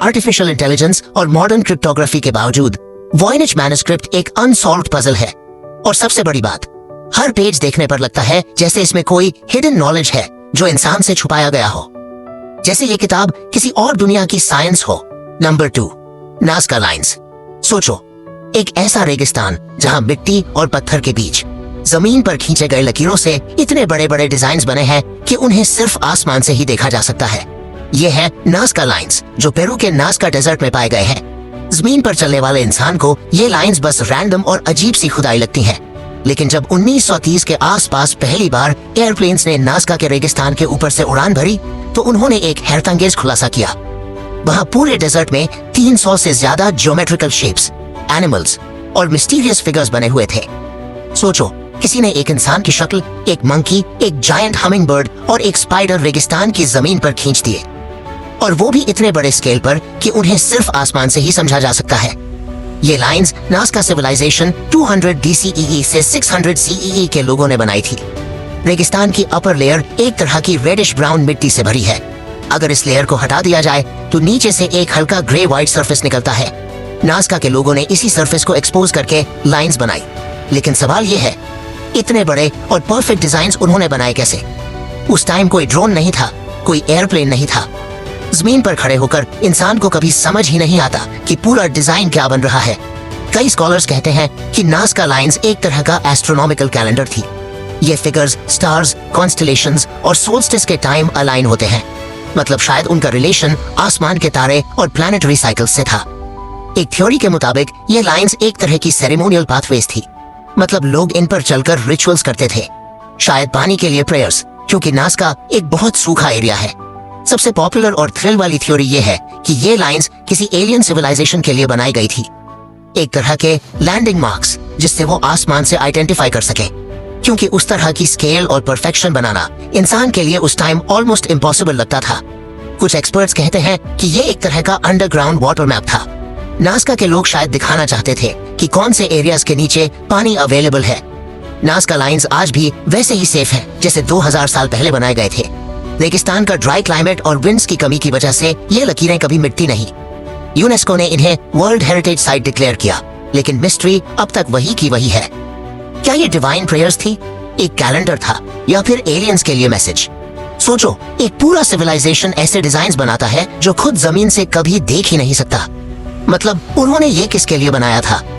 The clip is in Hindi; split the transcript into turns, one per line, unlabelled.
आर्टिफिशियल इंटेलिजेंस और मॉडर्न क्रिप्टोग्राफी के बावजूद वॉयनिच मैन्युस्क्रिप्ट एक अनसॉल्व्ड पजल है। और सबसे बड़ी बात, हर पेज देखने पर लगता है जैसे इसमें कोई हिडन नॉलेज है जो इंसान से छुपाया गया हो, जैसे ये किताब किसी और दुनिया की साइंस हो। Number 2, Nazca lines. सोचो, एक ऐसा रेगिस्तान जहां मिट्टी और पत्थर के बीच जमीन पर खींचे गए लकीरों से इतने बड़े बड़े डिजाइन बने हैं कि उन्हें सिर्फ आसमान से ही देखा जा सकता है। ये है नाज़का लाइंस जो पेरू के नाज़का डेजर्ट में पाए गए हैं। जमीन पर चलने वाले इंसान को ये लाइंस बस रैंडम और अजीब सी खुदाई लगती हैं। लेकिन जब 1930 के आसपास पहली बार एयरप्लेन्स ने नाज़का के रेगिस्तान के ऊपर से उड़ान भरी तो उन्होंने एक हैरतअंगेज खुलासा किया। वहां पूरे डेजर्ट में 300 से ज्यादा ज्योमेट्रिकल शेप्स, एनिमल्स और मिस्टीरियस फिगर्स बने हुए थे। सोचो, किसी ने एक इंसान की शक्ल, एक मंकी, एक जायंट हमिंगबर्ड और एक स्पाइडर रेगिस्तान की जमीन पर खींच दिए, और वो भी इतने बड़े स्केल पर कि उन्हें सिर्फ आसमान से ही समझा जा सकता है। ये लाइंस नाज़का सिविलाइजेशन 200 BCE से 600 CE के लोगों ने बनाई थी। रेगिस्तान की अपर लेयर एक तरह की रेडिश ब्राउन मिट्टी से भरी है। अगर इस लेयर को हटा दिया जाए तो नीचे से एक हल्का ग्रे व्हाइट सरफेस निकलता है। नाज़का के लोगों ने इसी सरफेस को एक्सपोज करके लाइंस बनाई। लेकिन सवाल ये है, इतने बड़े और परफेक्ट डिजाइन्स उन्होंने बनाए कैसे? उस टाइम कोई ड्रोन नहीं था, कोई एयरप्लेन नहीं था। जमीन पर खड़े होकर इंसान को कभी समझ ही नहीं आता कि पूरा डिजाइन क्या बन रहा है। कई स्कॉलर्स कहते हैं कि नाज़का लाइंस एक तरह का एस्ट्रोनॉमिकल कैलेंडर थी। ये फिगर्स स्टार्स, कॉन्स्टेलेशंस और सोल्स्टिस के टाइम अलाइन होते हैं। मतलब शायद उनका रिलेशन आसमान के तारे और प्लैनेटरी साइकिल्स से था। एक थ्योरी के मुताबिक ये लाइंस एक तरह की सेरेमोनियल पाथवेज थी। मतलब लोग इन पर चलकर रिचुअल्स करते थे, शायद पानी के लिए प्रेयर्स, क्योंकि नाज़का एक बहुत सूखा एरिया है। सबसे पॉपुलर और थ्रिल वाली थ्योरी ये है कि ये लाइंस किसी एलियन सिविलाइजेशन के लिए बनाई गई थी, एक तरह के लैंडिंग मार्क्स जिससे वो आसमान से आइडेंटिफाई कर सके। क्योंकि उस तरह की स्केल और परफेक्शन बनाना इंसान के लिए उस टाइम ऑलमोस्ट इम्पॉसिबल लगता था। कुछ एक्सपर्ट्स कहते हैं कि ये एक तरह का अंडरग्राउंड वाटर मैप था। नाज़का के लोग शायद दिखाना चाहते थे कि कौन से एरियाज के नीचे पानी अवेलेबल है। नाज़का लाइंस आज भी वैसे ही सेफ हैं जैसे 2000 साल पहले बनाए गए थे। रेगिस्तान का ड्राई क्लाइमेट और विंड्स की कमी की वजह से ये लकीरें कभी मिटती नहीं। यूनेस्को ने इन्हें वर्ल्ड हेरिटेज साइट डिक्लेयर किया, लेकिन मिस्ट्री अब तक वही की वही है। क्या ये डिवाइन प्रेयर्स थी, एक कैलेंडर था, या फिर एलियंस के लिए मैसेज? सोचो, एक पूरा सिविलाइजेशन ऐसे डिजाइन्स बनाता है जो खुद जमीन से कभी देख ही नहीं सकता। मतलब उन्होंने ये किसके लिए बनाया था?